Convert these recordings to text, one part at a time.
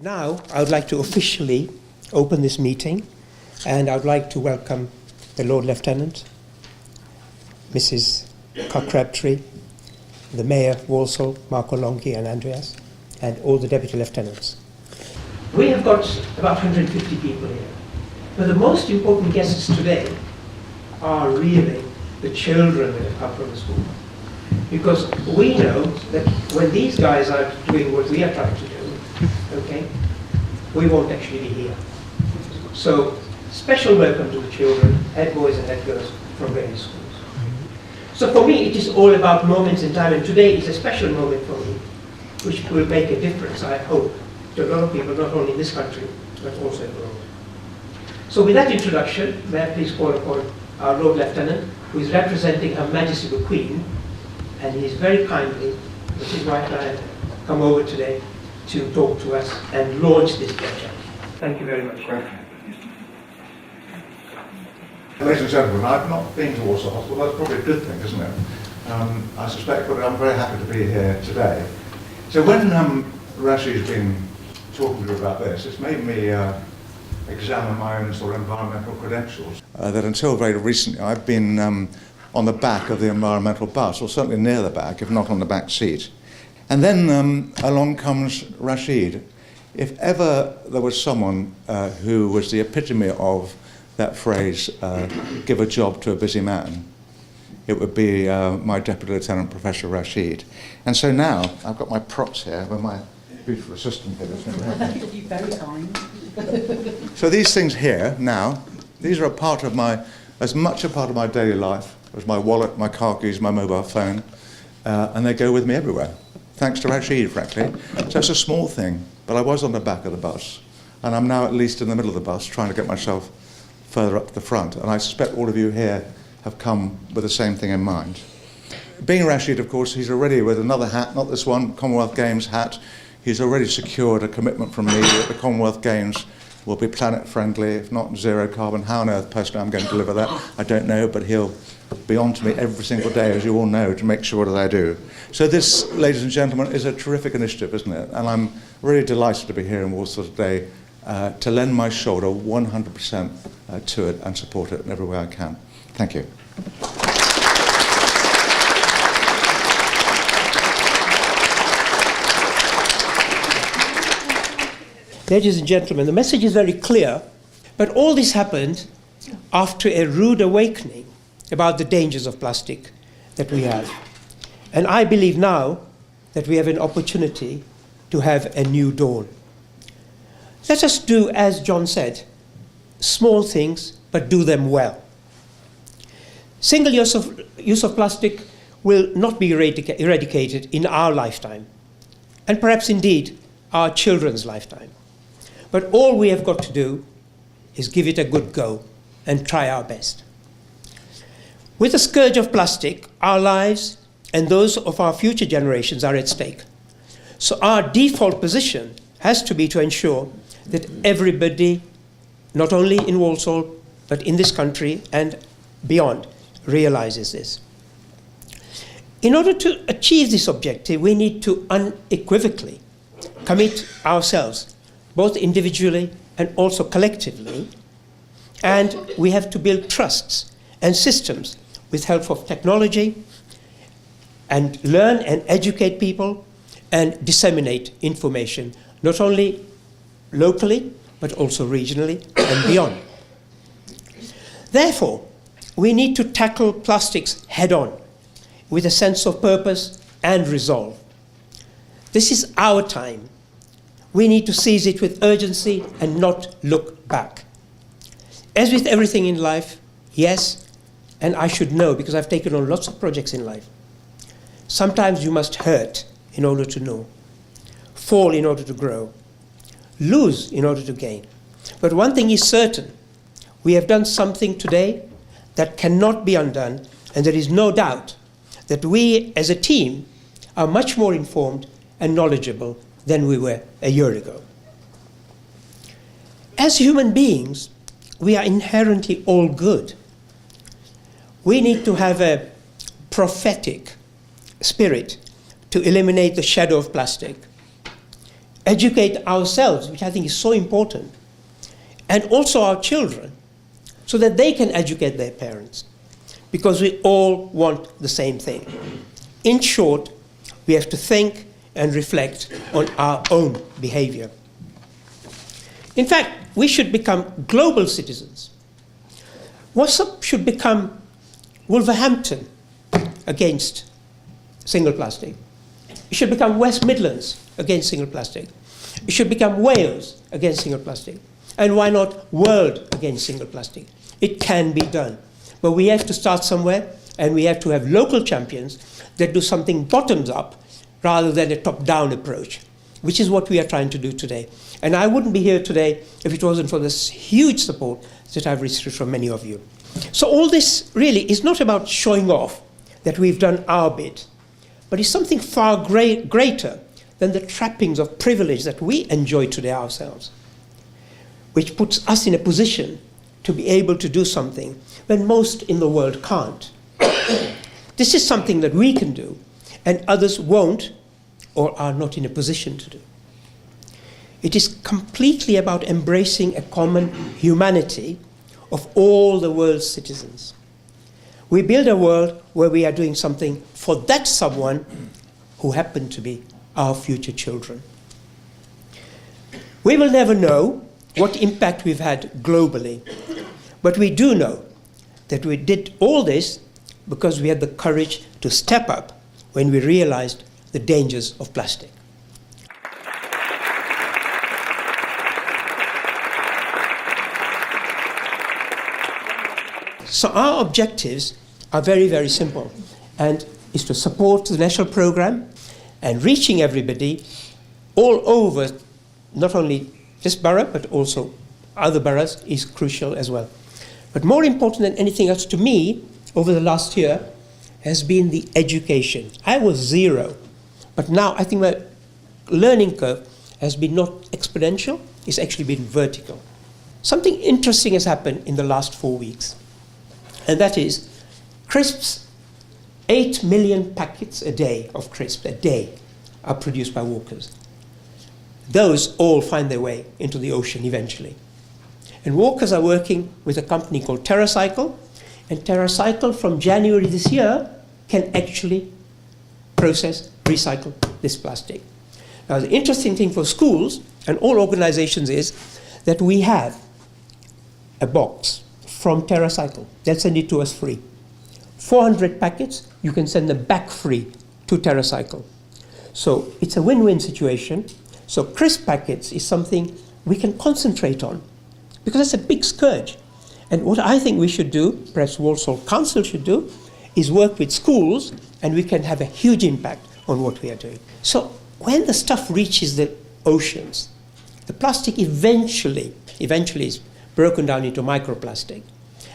Now, I would like to officially open this meeting, and I would like to welcome the Lord Lieutenant, Mrs. Crabtree, the Mayor of Walsall, Marco Longhi and Andreas, and all the Deputy Lieutenants. We have got about 150 people here, but the most important guests today are really the children that have come from the school. Because we know that when these guys are doing what we are trying to do, okay, we won't actually be here. So, special welcome to the children, head boys and head girls from various schools. So for me, it is all about moments in time, and today is a special moment for me, which will make a difference, I hope, to a lot of people, not only in this country, but also abroad. So with that introduction, may I please call upon our Lord Lieutenant, who is representing Her Majesty the Queen, and he is very kindly, with his right hand, come over today to talk to us and launch this project. Thank you very much. Ladies and gentlemen, I've not been to Walsall Hospital. That's probably a good thing, isn't it? I suspect, but I'm very happy to be here today. So when Rashid's been talking to you about this, it's made me examine my own sort of environmental credentials. That until very recently, I've been on the back of the environmental bus, or certainly near the back, if not on the back seat. And then along comes Rashid. If ever there was someone who was the epitome of that phrase, give a job to a busy man, it would be my Deputy Lieutenant, Professor Rashid. And so now, I've got my props here with my beautiful assistant here. You're very kind. So these things here, now, these are a part of as much a part of my daily life as my wallet, my car keys, my mobile phone, and they go with me everywhere, thanks to Rashid, frankly. So it's a small thing, but I was on the back of the bus, and I'm now at least in the middle of the bus trying to get myself further up to the front, and I suspect all of you here have come with the same thing in mind. Being Rashid, of course, he's already with another hat, not this one, Commonwealth Games hat. He's already secured a commitment from me that the Commonwealth Games will be planet friendly, if not zero carbon. How on earth personally I'm going to deliver that, I don't know, but he'll be on to me every single day, as you all know, to make sure that I do. So this, ladies and gentlemen, is a terrific initiative, isn't it? And I'm really delighted to be here in Walsall today to lend my shoulder 100% to it and support it in every way I can. Thank you. Ladies and gentlemen, the message is very clear, but all this happened after a rude awakening about the dangers of plastic that we have. And I believe now that we have an opportunity to have a new dawn. Let us do, as John said, small things, but do them well. Single use of plastic will not be eradicated in our lifetime, and perhaps indeed our children's lifetime. But all we have got to do is give it a good go and try our best. With the scourge of plastic, our lives and those of our future generations are at stake. So our default position has to be to ensure that everybody, not only in Walsall, but in this country and beyond, realizes this. In order to achieve this objective, we need to unequivocally commit ourselves, both individually and also collectively, and we have to build trusts and systems with help of technology, and learn and educate people and disseminate information, not only locally, but also regionally and beyond. Therefore, we need to tackle plastics head-on with a sense of purpose and resolve. This is our time. We need to seize it with urgency and not look back. As with everything in life, yes, and I should know because I've taken on lots of projects in life, sometimes you must hurt in order to know, fall in order to grow, lose in order to gain. But one thing is certain, we have done something today that cannot be undone, and there is no doubt that we as a team are much more informed and knowledgeable than we were a year ago. As human beings, we are inherently all good. We need to have a prophetic spirit to eliminate the shadow of plastic educate ourselves, which I think is so important, and also our children, so that they can educate their parents, because we all want the same thing. In short, we have to think and reflect on our own behavior. In fact, we should become global citizens. WASUP should become Wolverhampton against single plastic. It should become West Midlands against single plastic. It should become Wales against single plastic. And why not world against single plastic? It can be done. But we have to start somewhere, and we have to have local champions that do something bottoms up rather than a top-down approach, which is what we are trying to do today. And I wouldn't be here today if it wasn't for this huge support that I've received from many of you. So all this really is not about showing off that we've done our bit, but it's something far greater than the trappings of privilege that we enjoy today ourselves, which puts us in a position to be able to do something when most in the world can't. This is something that we can do, and others won't or are not in a position to do. It is completely about embracing a common humanity of all the world's citizens. We build a world where we are doing something for that someone who happen to be our future children. We will never know what impact we've had globally, but we do know that we did all this because we had the courage to step up when we realized the dangers of plastic. So our objectives are very, very simple, and is to support the national program and reaching everybody all over, not only this borough, but also other boroughs is crucial as well. But more important than anything else to me, over the last year, has been the education. I was 0, but now I think my learning curve has been not exponential, it's actually been vertical. Something interesting has happened in the last 4 weeks, and that is crisps. 8 million packets a day of crisps a day are produced by walkers. Those all find their way into the ocean eventually. And walkers are working with a company called TerraCycle, and TerraCycle from January this year can actually process, recycle this plastic. Now the interesting thing for schools and all organizations is that we have a box from TerraCycle. They'll send it to us free. 400 packets, you can send them back free to TerraCycle. So it's a win-win situation. So crisp packets is something we can concentrate on, because that's a big scourge. And what I think we should do, perhaps Walsall Council should do, is work with schools, and we can have a huge impact on what we are doing. So when the stuff reaches the oceans, the plastic eventually is broken down into microplastic.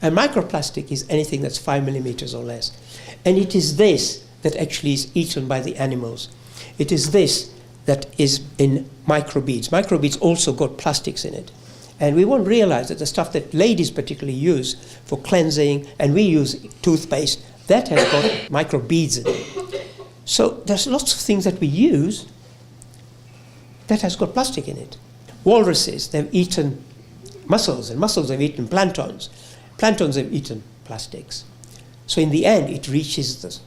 And microplastic is anything that's 5 millimeters or less. And it is this that actually is eaten by the animals. It is this that is in microbeads. Microbeads also got plastics in it. And we won't realize that the stuff that ladies particularly use for cleansing, and we use toothpaste, that has got microbeads in it. So there's lots of things that we use that has got plastic in it. Walruses, they've eaten mussels, and mussels have eaten planktons. Planktons have eaten plastics. So in the end, it reaches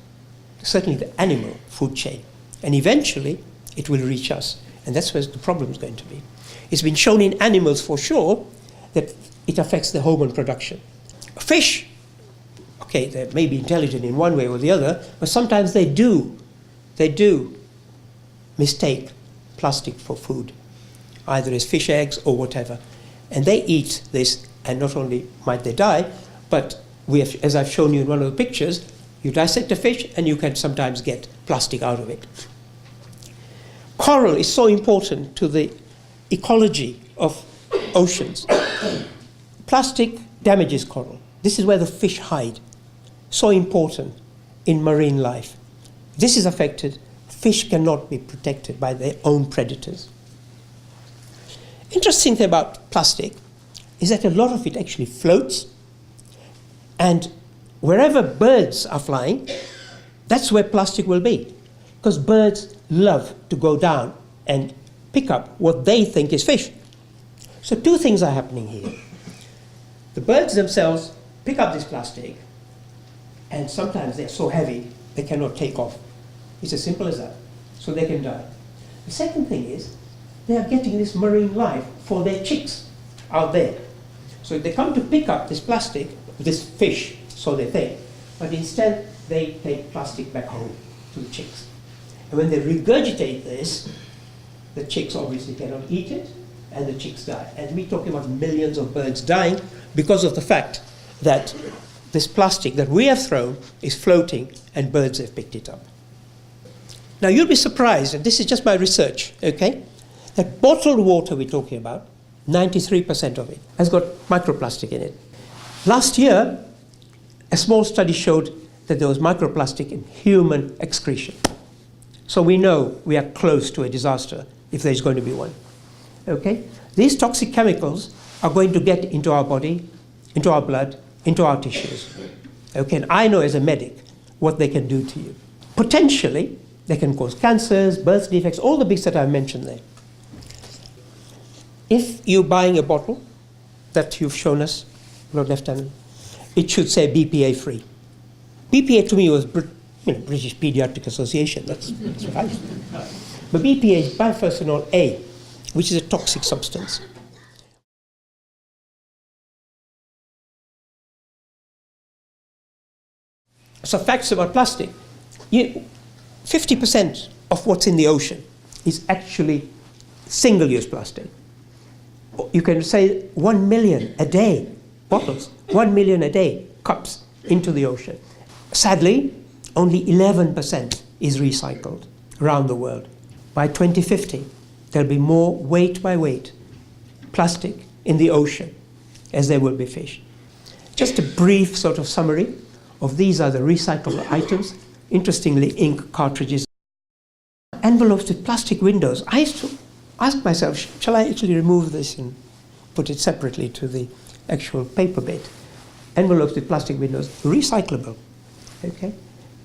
certainly the animal food chain. And eventually, it will reach us. And that's where the problem is going to be. It's been shown in animals for sure that it affects the hormone production. Fish, okay, they may be intelligent in one way or the other, but sometimes they do mistake plastic for food, either as fish eggs or whatever. And they eat this, and not only might they die, but we have, as I've shown you in one of the pictures, you dissect a fish and you can sometimes get plastic out of it. Coral is so important to the ecology of oceans. Plastic damages coral. This is where the fish hide. So important in marine life. This is affected. Fish cannot be protected by their own predators. Interesting thing about plastic is that a lot of it actually floats, and wherever birds are flying, that's where plastic will be, because birds love to go down and pick pick up what they think is fish. So two things are happening here. The birds themselves pick up this plastic, and sometimes they're so heavy they cannot take off. It's as simple as that. So they can die. The second thing is they are getting this marine life for their chicks out there. So they come to pick up this plastic, this fish, so they think, but instead they take plastic back home to the chicks. And when they regurgitate this, the chicks obviously cannot eat it, and the chicks die. And we're talking about millions of birds dying because of the fact that this plastic that we have thrown is floating and birds have picked it up. Now you'll be surprised, and this is just my research, okay, that bottled water we're talking about, 93% of it has got microplastic in it. Last year, a small study showed that there was microplastic in human excretion. So we know we are close to a disaster if there's going to be one. Okay? These toxic chemicals are going to get into our body, into our blood, into our tissues. Okay? And I know as a medic what they can do to you. Potentially, they can cause cancers, birth defects, all the bits that I mentioned there. If you're buying a bottle that you've shown us, Lord Lieutenant, it should say BPA free. BPA to me was British Pediatric Association, that's right. But BPA is biphenyl A, which is a toxic substance. So facts about plastic. 50% of what's in the ocean is actually single-use plastic. You can say 1 million a day bottles, 1 million a day cups into the ocean. Sadly, only 11% is recycled around the world. By 2050, there'll be more weight by weight plastic in the ocean as there will be fish. Just a brief sort of summary of these are the recyclable items. Interestingly, ink cartridges, envelopes with plastic windows. I used to ask myself, shall I actually remove this and put it separately to the actual paper bit? Envelopes with plastic windows, recyclable. Okay?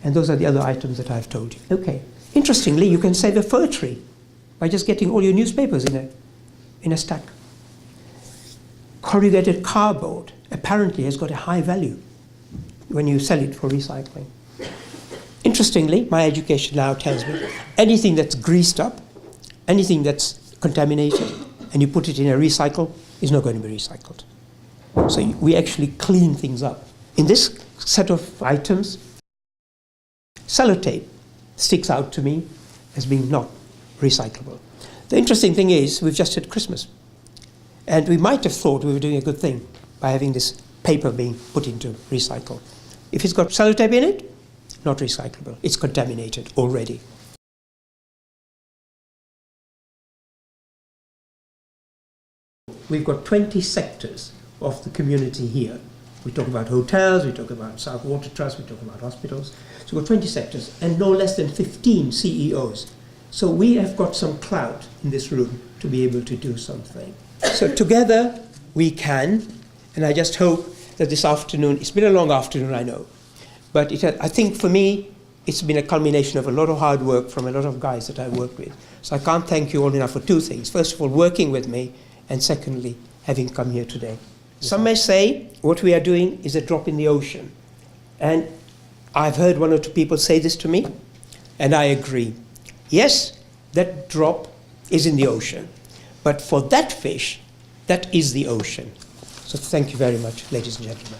And those are the other items that I've told you. Okay. Interestingly, you can save a fir tree by just getting all your newspapers in a stack. Corrugated cardboard apparently has got a high value when you sell it for recycling. Interestingly, my education now tells me anything that's greased up, anything that's contaminated, and you put it in a recycle is not going to be recycled. So we actually clean things up. In this set of items, sellotape sticks out to me as being not recyclable. The interesting thing is we've just had Christmas, and we might have thought we were doing a good thing by having this paper being put into recycle. If it's got sellotape in it, not recyclable. It's contaminated already. We've got 20 sectors of the community here. We talk about hotels, we talk about South Water Trust, we talk about hospitals. So we've got 20 sectors and no less than 15 CEOs. So we have got some clout in this room to be able to do something. So together we can, and I just hope that this afternoon, it's been a long afternoon, I know, but I think for me, it's been a culmination of a lot of hard work from a lot of guys that I worked with. So I can't thank you all enough for two things. First of all, working with me, and secondly, having come here today. Some may say what we are doing is a drop in the ocean. And I've heard one or two people say this to me, and I agree. Yes, that drop is in the ocean. But for that fish, that is the ocean. So thank you very much, ladies and gentlemen.